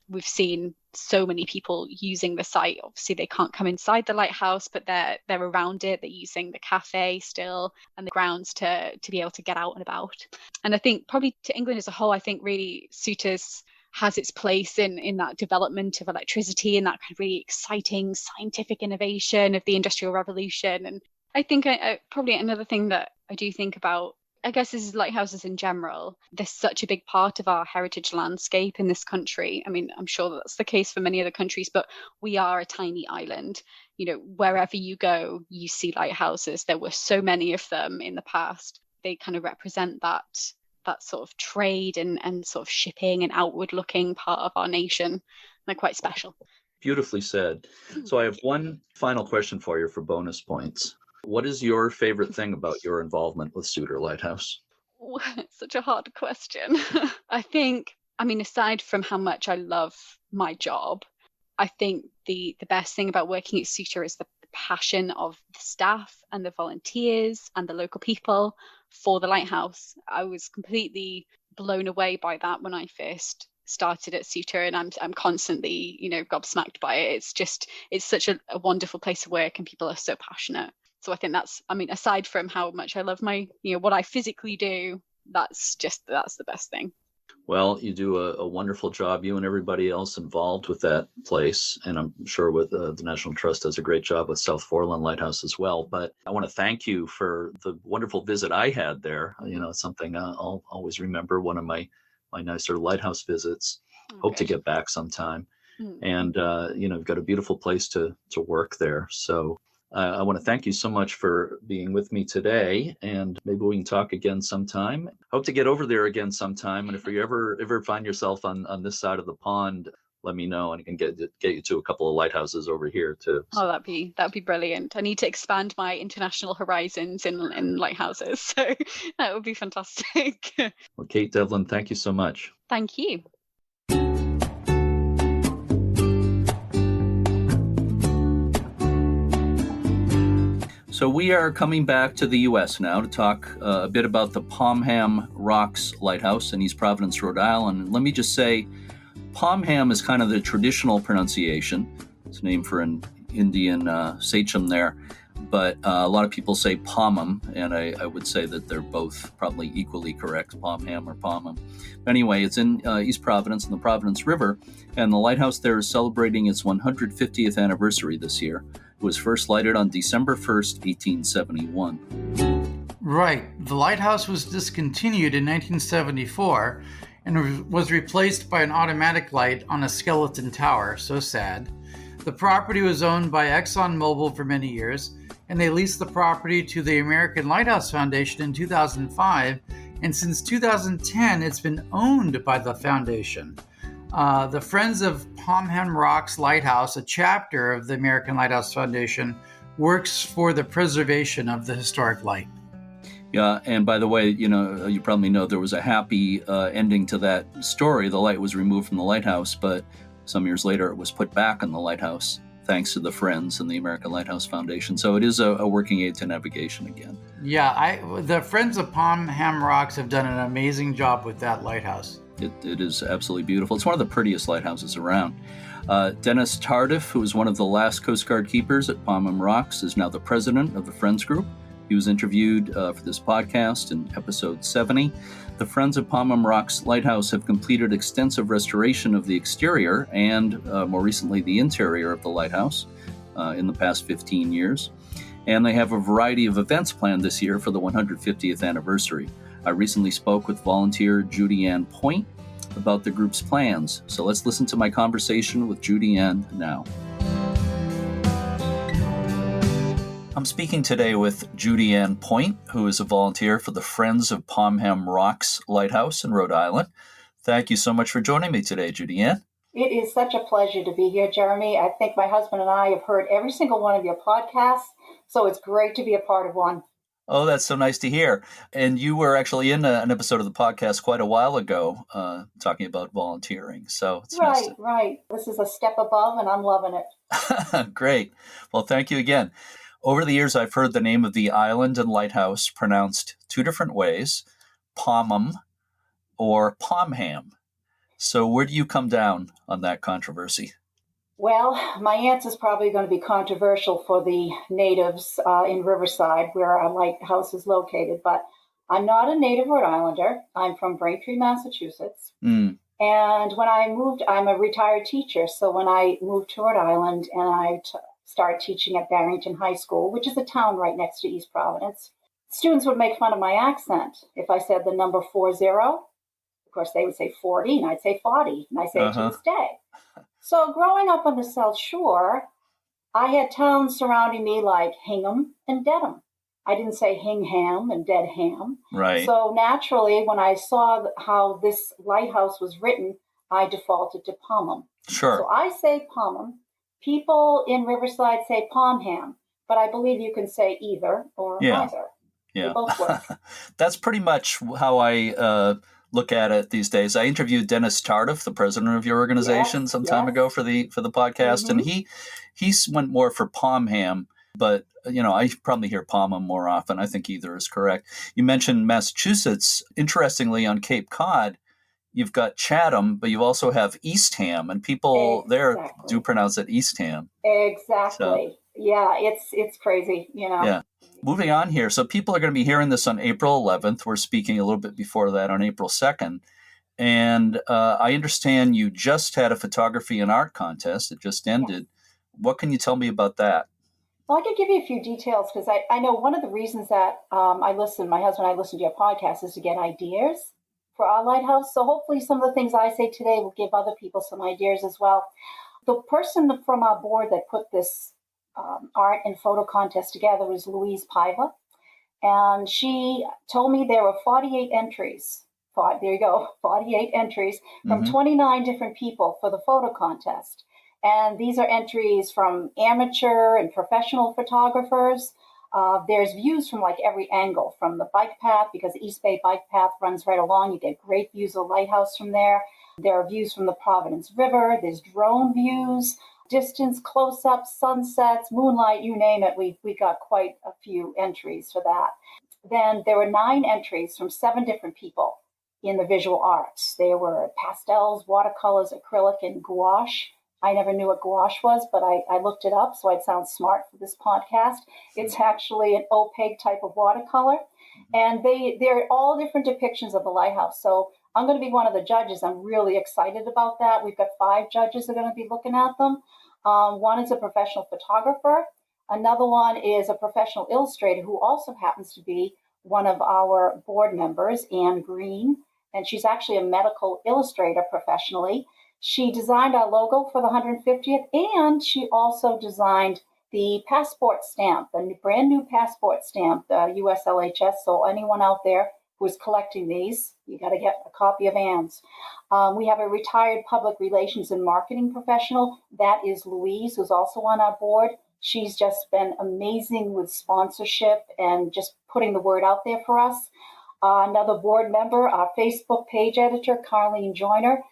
we've seen so many people using the site. Obviously, they can't come inside the lighthouse, but they're around it. They're using the cafe still and the grounds to be able to get out and about. And I think probably to England as a whole, I think really Souter's has its place in that development of electricity and that kind of really exciting scientific innovation of the Industrial Revolution. And I think I probably another thing that I do think about, I guess, this is lighthouses in general. They're such a big part of our heritage landscape in this country. I mean, I'm sure that's the case for many other countries, but we are a tiny island. Wherever you go, you see lighthouses. There were so many of them in the past. They kind of represent that sort of trade and sort of shipping and outward looking part of our nation. They're quite special. Beautifully said. So I have one final question for you for bonus points. What is your favorite thing about your involvement with Souter Lighthouse? It's such a hard question. Aside from how much I love my job, I think the best thing about working at Suitor is the passion of the staff and the volunteers and the local people for the lighthouse. I was completely blown away by that when I first started at Suitor, and I'm constantly, gobsmacked by it. It's such a wonderful place to work, and people are so passionate. So I think aside from how much I love my, what I physically do, that's the best thing. Well, you do a wonderful job, you and everybody else involved with that place. And I'm sure with the National Trust does a great job with South Forland Lighthouse as well. But I want to thank you for the wonderful visit I had there. It's something I'll always remember, one of my nicer lighthouse visits. Okay. Hope to get back sometime. And, you've got a beautiful place to work there. So I want to thank you so much for being with me today, and maybe we can talk again sometime. Hope to get over there again sometime. And if you ever find yourself on this side of the pond, let me know, and I can get you to a couple of lighthouses over here too. Oh, that'd be brilliant. I need to expand my international horizons in lighthouses, so that would be fantastic. Well, Kate Devlin, thank you so much. Thank you. So we are coming back to the U.S. now to talk a bit about the Pomham Rocks Lighthouse in East Providence, Rhode Island. And let me just say, Pom-Ham is kind of the traditional pronunciation. It's named for an Indian sachem there. But a lot of people say Pomham, and I would say that they're both probably equally correct, Pomham or Pomham. Anyway, it's in East Providence on the Providence River, and the lighthouse there is celebrating its 150th anniversary this year. It was first lighted on December 1st, 1871. Right. The lighthouse was discontinued in 1974 and was replaced by an automatic light on a skeleton tower. So sad. The property was owned by ExxonMobil for many years, and they leased the property to the American Lighthouse Foundation in 2005, and since 2010, it's been owned by the foundation. The Friends of Pomham Rocks Lighthouse, a chapter of the American Lighthouse Foundation, works for the preservation of the historic light. Yeah, and by the way, you probably know there was a happy ending to that story. The light was removed from the lighthouse, but some years later it was put back on the lighthouse, thanks to the Friends and the American Lighthouse Foundation. So it is a working aid to navigation again. Yeah, the Friends of Pomham Rocks have done an amazing job with that lighthouse. It is absolutely beautiful. It's one of the prettiest lighthouses around. Dennis Tardif, who was one of the last Coast Guard keepers at Pomham Rocks, is now the president of the Friends Group. He was interviewed for this podcast in episode 70. The Friends of Pomham Rocks Lighthouse have completed extensive restoration of the exterior and, more recently, the interior of the lighthouse in the past 15 years. And they have a variety of events planned this year for the 150th anniversary. I recently spoke with volunteer Judianne Point about the group's plans. So let's listen to my conversation with Judianne now. I'm speaking today with Judianne Point, who is a volunteer for the Friends of Pomham Rocks Lighthouse in Rhode Island. Thank you so much for joining me today, Judianne. It is such a pleasure to be here, Jeremy. I think my husband and I have heard every single one of your podcasts, so it's great to be a part of one. Oh, that's so nice to hear. And you were actually in an episode of the podcast quite a while ago talking about volunteering. So it's Right. This is a step above, and I'm loving it. Great. Well, thank you again. Over the years, I've heard the name of the island and lighthouse pronounced two different ways, Pomham or Pom-Ham. So where do you come down on that controversy? Well, my answer is probably going to be controversial for the natives in Riverside, where our lighthouse is located, but I'm not a native Rhode Islander. I'm from Braintree, Massachusetts. And when I moved, I'm a retired teacher. So when I moved to Rhode Island and I started teaching at Barrington High School, which is a town right next to East Providence, students would make fun of my accent. If I said the number 40, of course, they would say 40, and I'd say 40, and I say it to this day. So growing up on the South Shore, I had towns surrounding me like Hingham and Dedham. I didn't say Hingham and Dedham. Right. So naturally, when I saw how this lighthouse was written, I defaulted to Pomham. Sure. So I say Pomham. People in Riverside say Pom-Ham, but I believe you can say either or either. Yeah. They both work. That's pretty much how I look at it these days. I interviewed Dennis Tardif, the president of your organization, some time ago for the podcast, and he went more for Pom-Ham, but I probably hear Pomham more often. I think either is correct. You mentioned Massachusetts. Interestingly, on Cape Cod, you've got Chatham, but you also have Eastham, and people there do pronounce it Eastham. Exactly. So, yeah, it's crazy, Yeah. Moving on here. So people are going to be hearing this on April 11th. We're speaking a little bit before that on April 2nd. And I understand you just had a photography and art contest. It just ended. Yes. What can you tell me about that? Well, I can give you a few details because I know one of the reasons that my husband and I listen to your podcast is to get ideas for our lighthouse. So hopefully some of the things I say today will give other people some ideas as well. The person from our board that put this art and photo contest together was Louise Piva. And she told me there were 48 entries. 48 entries from 29 different people for the photo contest. And these are entries from amateur and professional photographers. There's views from like every angle, from the bike path, because the East Bay bike path runs right along. You get great views of the lighthouse from there. There are views from the Providence River. There's drone views, distance, close-ups, sunsets, moonlight, you name it. We got quite a few entries for that. Then there were 9 entries from 7 different people in the visual arts. There were pastels, watercolors, acrylic, and gouache. I never knew what gouache was, but I looked it up so I'd sound smart for this podcast. It's actually an opaque type of watercolor. And they're all different depictions of the lighthouse. So I'm going to be one of the judges. I'm really excited about that. We've got 5 judges that are going to be looking at them. One is a professional photographer. Another one is a professional illustrator who also happens to be one of our board members, Anne Green. And she's actually a medical illustrator professionally. She designed our logo for the 150th, and she also designed the passport stamp, the brand new passport stamp, the USLHS. So anyone out there who is collecting these, you got to get a copy of Anne's. We have a retired public relations and marketing professional. That is Louise, who's also on our board. She's just been amazing with sponsorship and just putting the word out there for us. Another board member, our Facebook page editor, Carlene Joyner.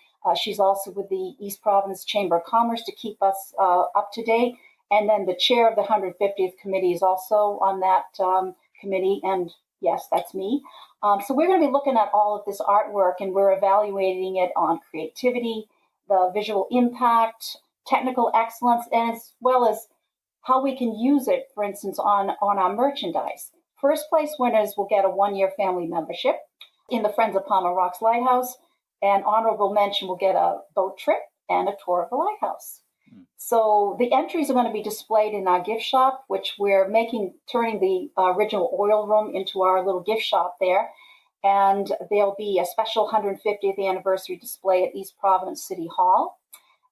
She's also with the East Providence Chamber of Commerce to keep us up to date. And then the chair of the 150th committee is also on that committee. And yes, that's me. So we're going to be looking at all of this artwork, and we're evaluating it on creativity, the visual impact, technical excellence, and as well as how we can use it, for instance, on our merchandise. First place winners will get a 1-year family membership in the Friends of Pomham Rocks Lighthouse, and honorable mention will get a boat trip and a tour of the lighthouse. So the entries are going to be displayed in our gift shop, which we're turning the original oil room into our little gift shop there. And there'll be a special 150th anniversary display at East Providence City Hall.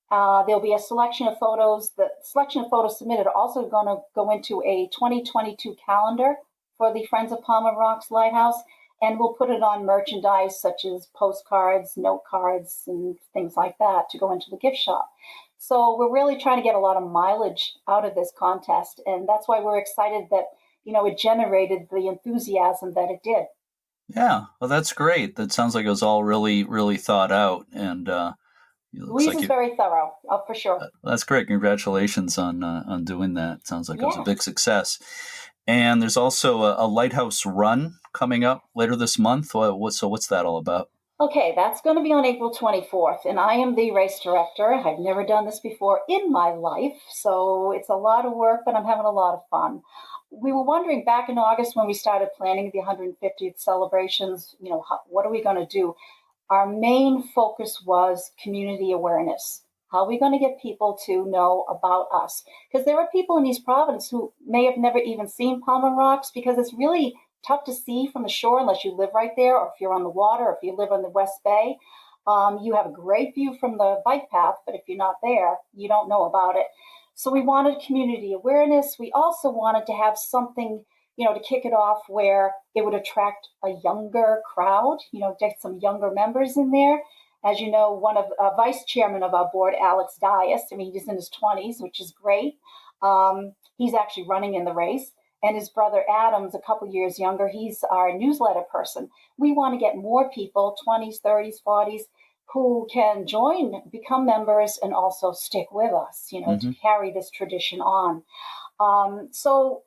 There'll be a selection of photos. The selection of photos submitted are also going to go into a 2022 calendar for the Friends of Pomham Rocks Lighthouse, and we'll put it on merchandise such as postcards, note cards, and things like that to go into the gift shop. So we're really trying to get a lot of mileage out of this contest, and that's why we're excited that, it generated the enthusiasm that it did. Yeah, well, that's great. That sounds like it was all really, really thought out, and Louise is very thorough, for sure. That's great. Congratulations on doing that. Sounds like it was a big success. And there's also a Lighthouse Run coming up later this month. So what's that all about? Okay, that's going to be on April 24th, and I am the race director. I've never done this before in my life, so it's a lot of work, but I'm having a lot of fun. We were wondering back in August when we started planning the 150th celebrations, what are we going to do? Our main focus was community awareness. How are we going to get people to know about us? Because there are people in East Providence who may have never even seen Pomham Rocks, because it's really tough to see from the shore unless you live right there, or if you're on the water, or if you live on the West Bay. You have a great view from the bike path, but if you're not there, you don't know about it. So we wanted community awareness. We also wanted to have something, to kick it off where it would attract a younger crowd, get some younger members in there. As you know, one of vice chairman of our board, Alex Dias, he's in his 20s, which is great. He's actually running in the race. And his brother Adam's a couple years younger. He's our newsletter person. We want to get more people, 20s, 30s, 40s, who can join, become members, and also stick with us, to carry this tradition on. So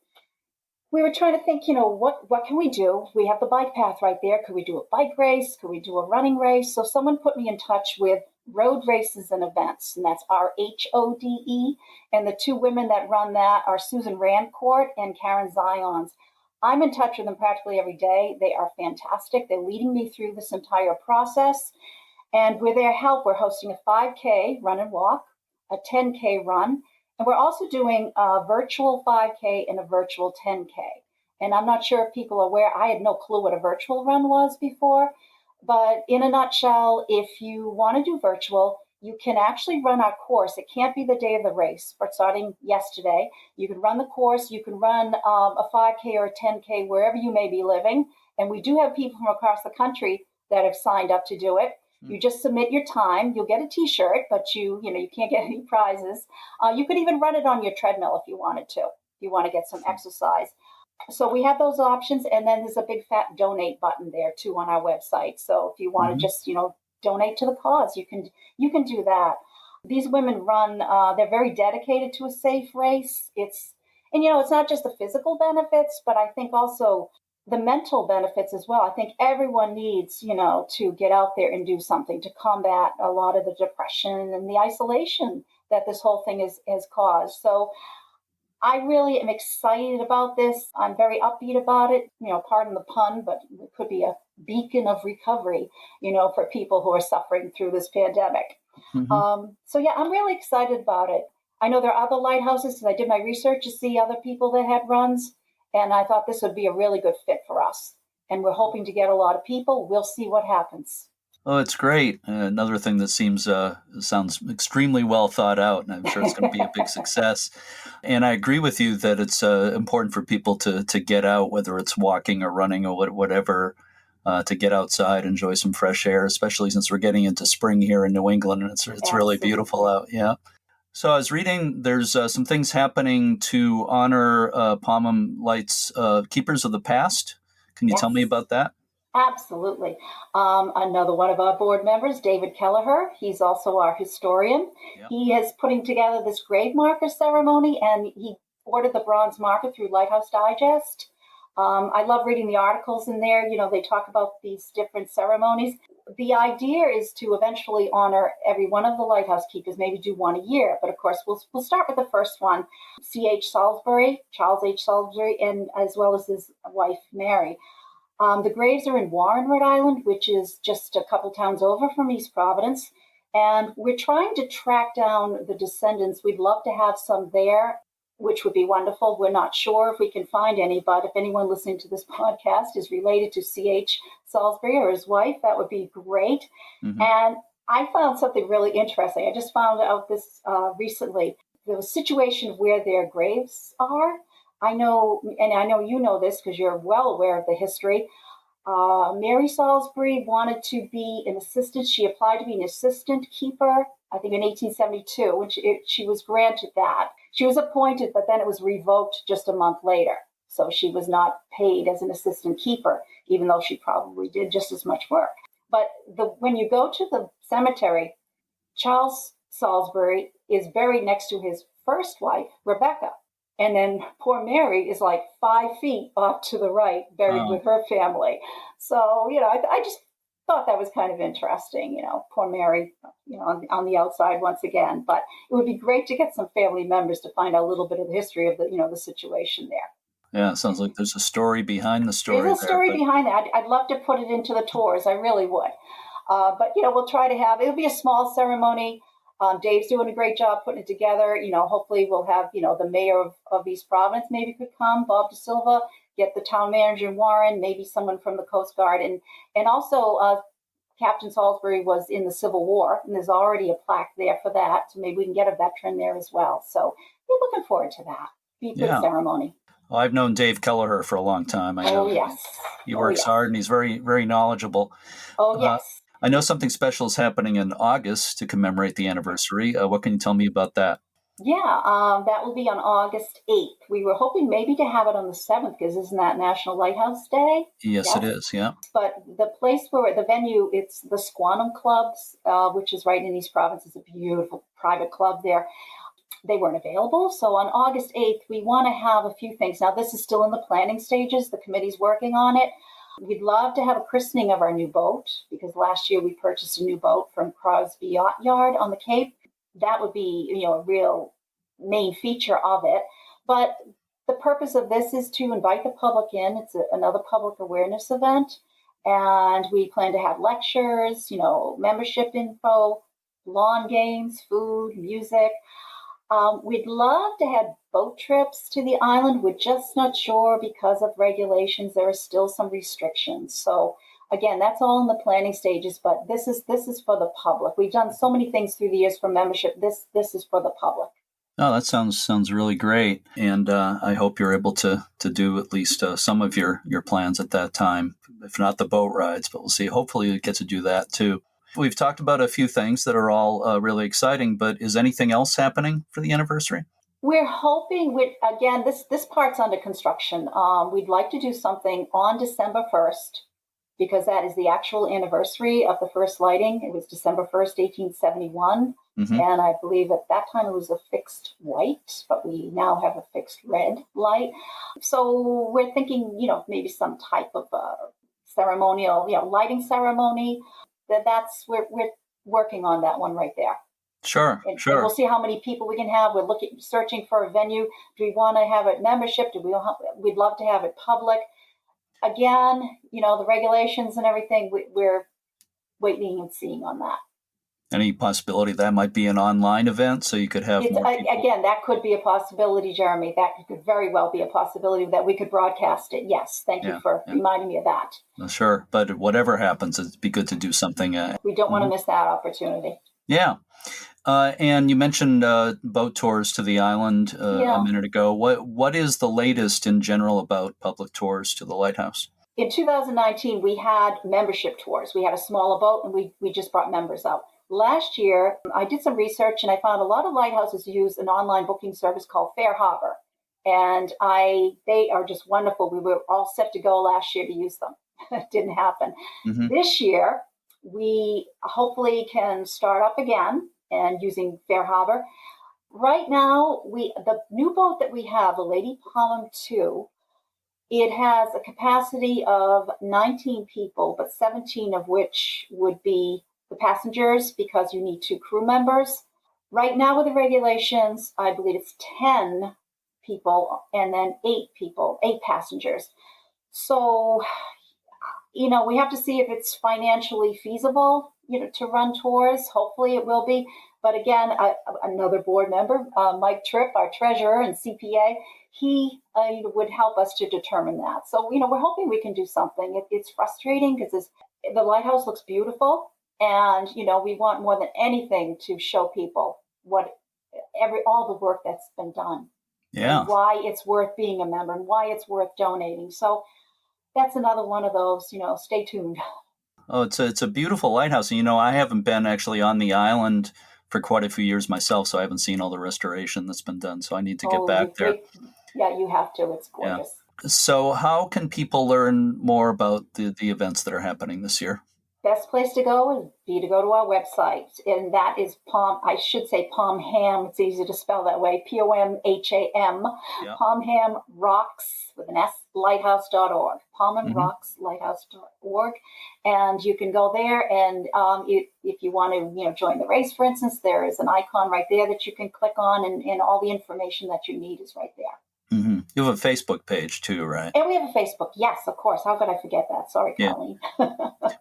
we were trying to think, what can we do? We have the bike path right there. Could we do a bike race? Could we do a running race? So someone put me in touch with Rhode Races and Events, and that's RHODE. And the two women that run that are Susan Rancourt and Karen Zions. I'm in touch with them practically every day. They are fantastic. They're leading me through this entire process. And with their help, we're hosting a 5K run and walk, a 10K run, and we're also doing a virtual 5K and a virtual 10K. And I'm not sure if people are aware, I had no clue what a virtual run was before. But in a nutshell, if you want to do virtual, you can actually run our course. It can't be the day of the race, but starting yesterday, you can run the course. You can run a 5K or a 10K wherever you may be living. And we do have people from across the country that have signed up to do it. You just submit your time. You'll get a T-shirt, but you can't get any prizes. You could even run it on your treadmill if you wanted to, if you want to get some exercise. So we have those options, and then there's a big fat donate button there too on our website. So if you want to just donate to the cause, you can do that. These women run; they're very dedicated to a safe race. It's not just the physical benefits, but I think also the mental benefits as well. I think everyone needs to get out there and do something to combat a lot of the depression and the isolation that this whole thing has caused. So I really am excited about this. I'm very upbeat about it. Pardon the pun, but it could be a beacon of recovery, for people who are suffering through this pandemic. So yeah, I'm really excited about it. I know there are other lighthouses, because I did my research to see other people that had runs, and I thought this would be a really good fit for us. And we're hoping to get a lot of people. We'll see what happens. Oh, it's great. Another thing that sounds extremely well thought out, and I'm sure it's going to be a big success. And I agree with you that it's important for people to get out, whether it's walking or running or whatever, to get outside, enjoy some fresh air, especially since we're getting into spring here in New England, and it's really beautiful out. Yeah. So I was reading, there's some things happening to honor Pomham Light's Keepers of the Past. Can you tell me about that? Absolutely. Another one of our board members, David Kelleher, he's also our historian. Yep. He is putting together this grave marker ceremony, and he ordered the bronze marker through Lighthouse Digest. I love reading the articles in there. They talk about these different ceremonies. the idea is to eventually honor every one of the lighthouse keepers, maybe do one a year. But of course, we'll start with the first one, C.H. Salisbury, Charles H. Salisbury, and as well as his wife, Mary. The graves are in Warren, Rhode Island, which is just a couple towns over from East Providence. And we're trying to track down the descendants. We'd love to have some there, which would be wonderful. We're not sure if we can find any, but if anyone listening to this podcast is related to C.H. Salisbury or his wife, that would be great. Mm-hmm. And I found something really interesting. I just found out this recently. The situation where their graves are. I know you know this because you're well aware of the history. Mary Salisbury wanted to be an assistant. She applied to be an assistant keeper, I think in 1872, which she was granted that. She was appointed, but then it was revoked just a month later. So she was not paid as an assistant keeper, even though she probably did just as much work. But when you go to the cemetery, Charles Salisbury is buried next to his first wife, Rebecca. And then poor Mary is like 5 feet off to the right, buried with her family. So, I just thought that was kind of interesting, poor Mary, on the outside once again. But it would be great to get some family members to find out a little bit of the history of the situation there. Yeah, it sounds like there's a story behind the story. There's a story behind that. I'd love to put it into the tours. I really would. But, we'll try to it'll be a small ceremony. Dave's doing a great job putting it together. Hopefully we'll have, the mayor of East Providence maybe could come, Bob De Silva, get the town manager in Warren, maybe someone from the Coast Guard. And also Captain Salisbury was in the Civil War, and there's already a plaque there for that. So maybe we can get a veteran there as well. So we're looking forward to that. Be a good ceremony. Well, I've known Dave Kelleher for a long time. I know yes. He works hard, and he's very, very knowledgeable. Oh, yes. I know something special is happening in August to commemorate the anniversary. What can you tell me about that? Yeah, that will be on August 8th. We were hoping maybe to have it on the 7th because isn't that National Lighthouse Day? Yes, it is, yeah. But the place where the venue, it's the Squantum Clubs, which is right in East Providence. It's a beautiful private club there. They weren't available. So on August 8th, we want to have a few things. Now, this is still in the planning stages. The committee's working on it. We'd love to have a christening of our new boat because last year we purchased a new boat from Crosby Yacht Yard on the Cape. That would be, a real main feature of it. But the purpose of this is to invite the public in. It's another public awareness event. And we plan to have lectures, membership info, lawn games, food, music. We'd love to have boat trips to the island. We're just not sure because of regulations. There are still some restrictions. So again, that's all in the planning stages, but this is for the public. We've done so many things through the years for membership. This is for the public. Oh, that sounds really great. And I hope you're able to do at least some of your plans at that time, if not the boat rides, but we'll see. Hopefully you get to do that too. We've talked about a few things that are all really exciting, but is anything else happening for the anniversary? We're hoping, again, this part's under construction. We'd like to do something on December 1st, because that is the actual anniversary of the first lighting. It was December 1st, 1871. Mm-hmm. And I believe at that time it was a fixed white, but we now have a fixed red light. So we're thinking, maybe some type of ceremonial, lighting ceremony. We're working on that one right there. Sure. And we'll see how many people we can have. We're searching for a venue. Do we want to have it membership? We'd love to have it public. Again, the regulations and everything, we're waiting and seeing on that. Any possibility that might be an online event so you could have more people? Again, that could be a possibility, Jeremy. That could very well be a possibility that we could broadcast it. Yes, thank you for reminding me of that. Well, sure, but whatever happens, it'd be good to do something. We don't want to miss that opportunity. Yeah. And you mentioned boat tours to the island a minute ago. What is the latest in general about public tours to the lighthouse? In 2019, we had membership tours. We had a smaller boat, and we just brought members out. Last year, I did some research, and I found a lot of lighthouses use an online booking service called Fair Harbor. And they are just wonderful. We were all set to go last year to use them. It didn't happen. Mm-hmm. This year, we hopefully can start up again and using Fair Harbor. Right now, the new boat that we have, the Lady Pomham 2, It has a capacity of 19 people, but 17 of which would be the passengers because you need 2 crew members. Right now with the regulations, I believe it's 10 people and then 8 passengers. So, we have to see if it's financially feasible, to run tours. Hopefully it will be. But again, another board member, Mike Tripp, our treasurer and CPA, he would help us to determine that. So, we're hoping we can do something. It's frustrating because the lighthouse looks beautiful. And, we want more than anything to show people all the work that's been done. Yeah. And why it's worth being a member and why it's worth donating. So that's another one of those, stay tuned. Oh, it's a beautiful lighthouse. And, I haven't been actually on the island for quite a few years myself, so I haven't seen all the restoration that's been done. So I need to get back there. Yeah, you have to. It's gorgeous. Yeah. So how can people learn more about the events that are happening this year? Best place to go is to go to our website, and that is Pom-Ham. It's easy to spell that way. Pomham. Yeah. Pomham Rocks with an S, lighthouse.org. Pomham Rocks Lighthouse.org, and you can go there. And if you want to, join the race, for instance, there is an icon right there that you can click on, and all the information that you need is right there. Mm-hmm. You have a Facebook page too, right? And we have a Facebook. Yes, of course. How could I forget that? Sorry, Colleen.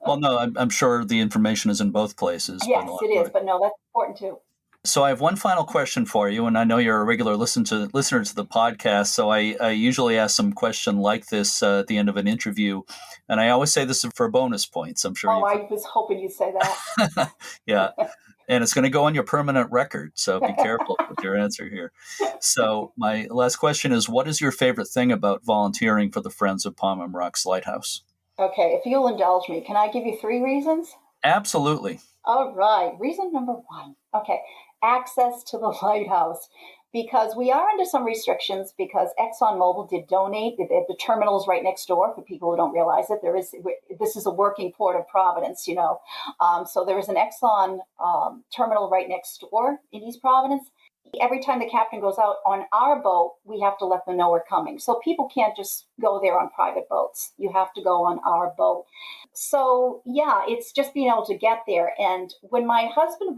Well, no, I'm sure the information is in both places. Yes, it is. But no, that's important too. So I have one final question for you, and I know you're a regular listener to the podcast, so I usually ask some question like this at the end of an interview, and I always say this is for bonus points. I'm sure. I was hoping you'd say that. Yeah. And it's going to go on your permanent record, so be careful with your answer here. So my last question is, what is your favorite thing about volunteering for the Friends of Pomham Rocks Lighthouse? Okay, if you'll indulge me, can I give you 3 reasons? Absolutely. All right. Reason number 1. Okay, access to the lighthouse. Because we are under some restrictions because ExxonMobil did donate. The terminal is right next door for people who don't realize it. This is a working port of Providence, So there is an Exxon terminal right next door in East Providence. Every time the captain goes out on our boat, we have to let them know we're coming. So people can't just go there on private boats. You have to go on our boat. So, yeah, it's just being able to get there. And when my husband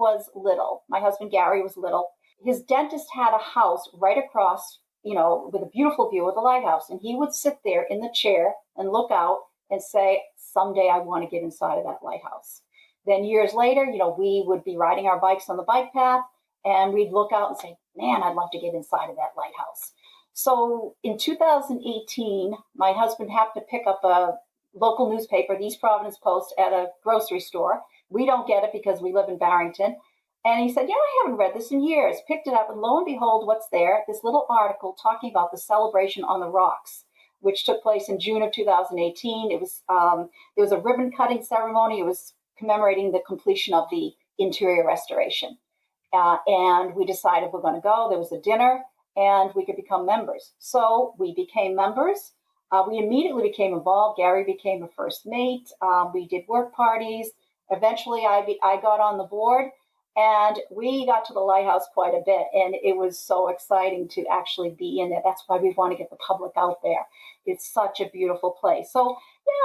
Gary was little, his dentist had a house right across, with a beautiful view of the lighthouse. And he would sit there in the chair and look out and say, someday I want to get inside of that lighthouse. Then years later, we would be riding our bikes on the bike path and we'd look out and say, man, I'd love to get inside of that lighthouse. So in 2018, my husband happened to pick up a local newspaper, the East Providence Post, at a grocery store. We don't get it because we live in Barrington. And he said, I haven't read this in years. Picked it up, and lo and behold, what's there? This little article talking about the celebration on the rocks, which took place in June of 2018. It was there was a ribbon cutting ceremony. It was commemorating the completion of the interior restoration. And we decided we're going to go. There was a dinner, and we could become members. So we became members. We immediately became involved. Gary became a first mate. We did work parties. Eventually, I got on the board. And we got to the lighthouse quite a bit, and it was so exciting to actually be in it. That's why we want to get the public out there. It's such a beautiful place. So,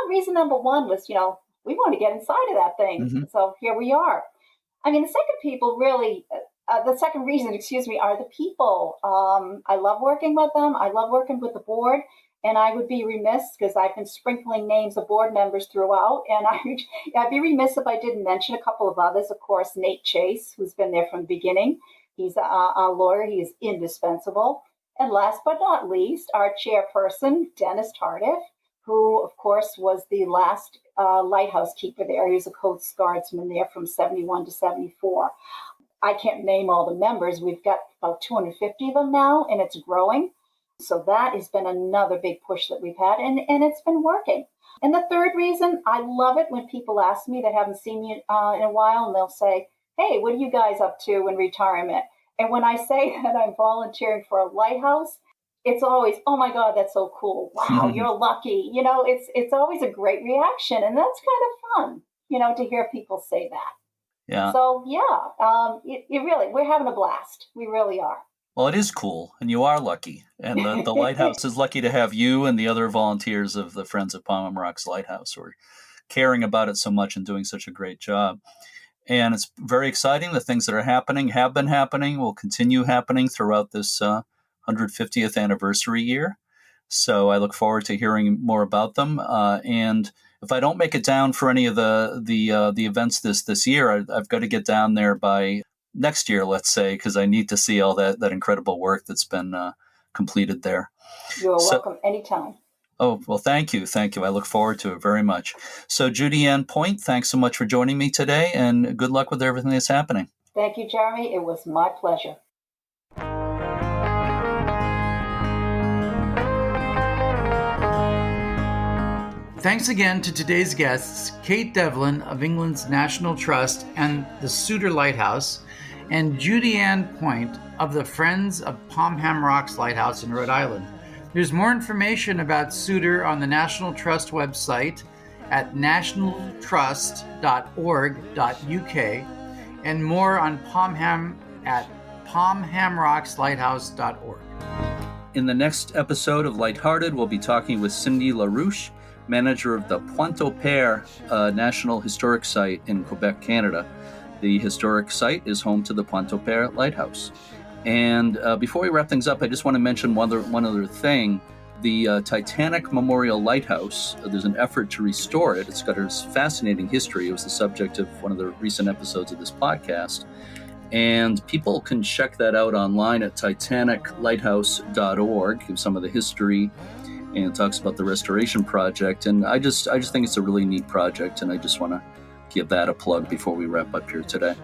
reason number 1 was, we want to get inside of that thing. Mm-hmm. So here we are. I mean, the second reason, are the people. I love working with them. I love working with the board. And I would be remiss because I've been sprinkling names of board members throughout. And I'd be remiss if I didn't mention a couple of others. Of course, Nate Chase, who's been there from the beginning. He's our lawyer. He is indispensable. And last but not least, our chairperson, Dennis Tardif, who, of course, was the last lighthouse keeper there. He was a Coast Guardsman there from 71 to 74. I can't name all the members. We've got about 250 of them now, and it's growing. So that has been another big push that we've had, and it's been working. And the third reason, I love it when people ask me that haven't seen me in a while, and they'll say, hey, what are you guys up to in retirement? And when I say that I'm volunteering for a lighthouse, it's always, oh my God, that's so cool. Wow, you're lucky. It's always a great reaction, and that's kind of fun, to hear people say that. Yeah. So, it really, we're having a blast. We really are. Well, it is cool, and you are lucky. And the lighthouse is lucky to have you and the other volunteers of the Friends of Pomham Rocks Lighthouse who are caring about it so much and doing such a great job. And it's very exciting. The things that are happening have been happening, will continue happening throughout this 150th anniversary year. So I look forward to hearing more about them. And if I don't make it down for any of the events this year, I've got to get down there by next year, let's say, because I need to see all that incredible work that's been completed there. You're welcome anytime. Oh, well, thank you. Thank you. I look forward to it very much. So Judianne Point, thanks so much for joining me today, and good luck with everything that's happening. Thank you, Jeremy. It was my pleasure. Thanks again to today's guests, Kate Devlin of England's National Trust and the Souter Lighthouse, and Judianne Point of the Friends of Pomham Rocks Lighthouse in Rhode Island. There's more information about Suitor on the National Trust website at nationaltrust.org.uk, and more on Pom-Ham at pomhamrockslighthouse.org. In the next episode of Lighthearted, we'll be talking with Cindy LaRouche, manager of the Pointe-au-Père National Historic Site in Quebec, Canada. The historic site is home to the Pointe-au-Père Lighthouse. And before we wrap things up, I just want to mention one other thing. The Titanic Memorial Lighthouse, there's an effort to restore it. It's got a fascinating history. It was the subject of one of the recent episodes of this podcast. And people can check that out online at titaniclighthouse.org, give some of the history, and it talks about the restoration project. And I just think it's a really neat project, and I just want to give that a plug before we wrap up here today.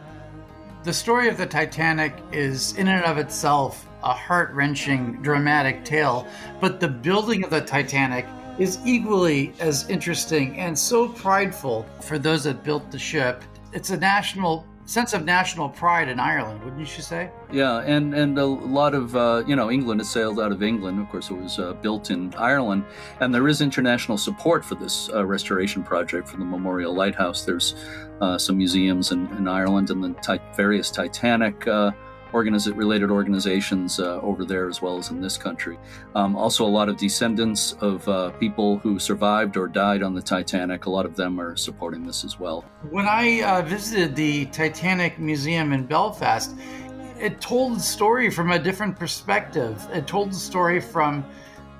The story of the Titanic is in and of itself a heart-wrenching, dramatic tale, but the building of the Titanic is equally as interesting and so prideful for those that built the ship. It's a sense of national pride in Ireland, wouldn't you say? Yeah, and a lot of, England, it sailed out of England. Of course, it was built in Ireland. And there is international support for this restoration project for the Memorial Lighthouse. There's some museums in Ireland and the various Titanic related organizations over there as well as in this country. Also, a lot of descendants of people who survived or died on the Titanic. A lot of them are supporting this as well. When I visited the Titanic Museum in Belfast, it told the story from a different perspective. It told the story from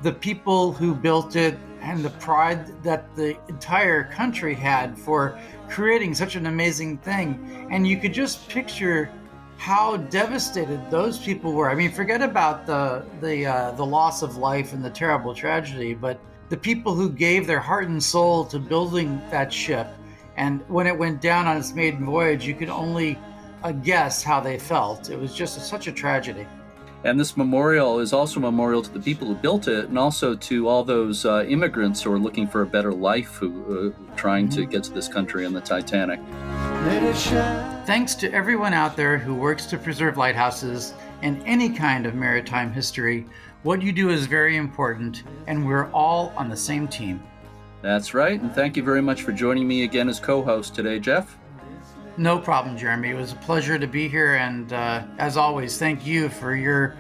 the people who built it and the pride that the entire country had for creating such an amazing thing. And you could just picture how devastated those people were. I mean, forget about the loss of life and the terrible tragedy, but the people who gave their heart and soul to building that ship, and when it went down on its maiden voyage, you could only guess how they felt. It was just such a tragedy. And this memorial is also a memorial to the people who built it, and also to all those immigrants who are looking for a better life, who are trying to get to this country on the Titanic. Thanks to everyone out there who works to preserve lighthouses and any kind of maritime history. What you do is very important, and we're all on the same team. That's right, and thank you very much for joining me again as co-host today, Jeff. No problem, Jeremy. It was a pleasure to be here, and as always, thank you for your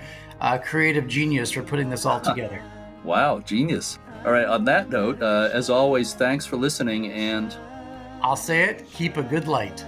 creative genius for putting this all together. Wow, genius. All right, on that note, as always, thanks for listening, and I'll say it, keep a good light.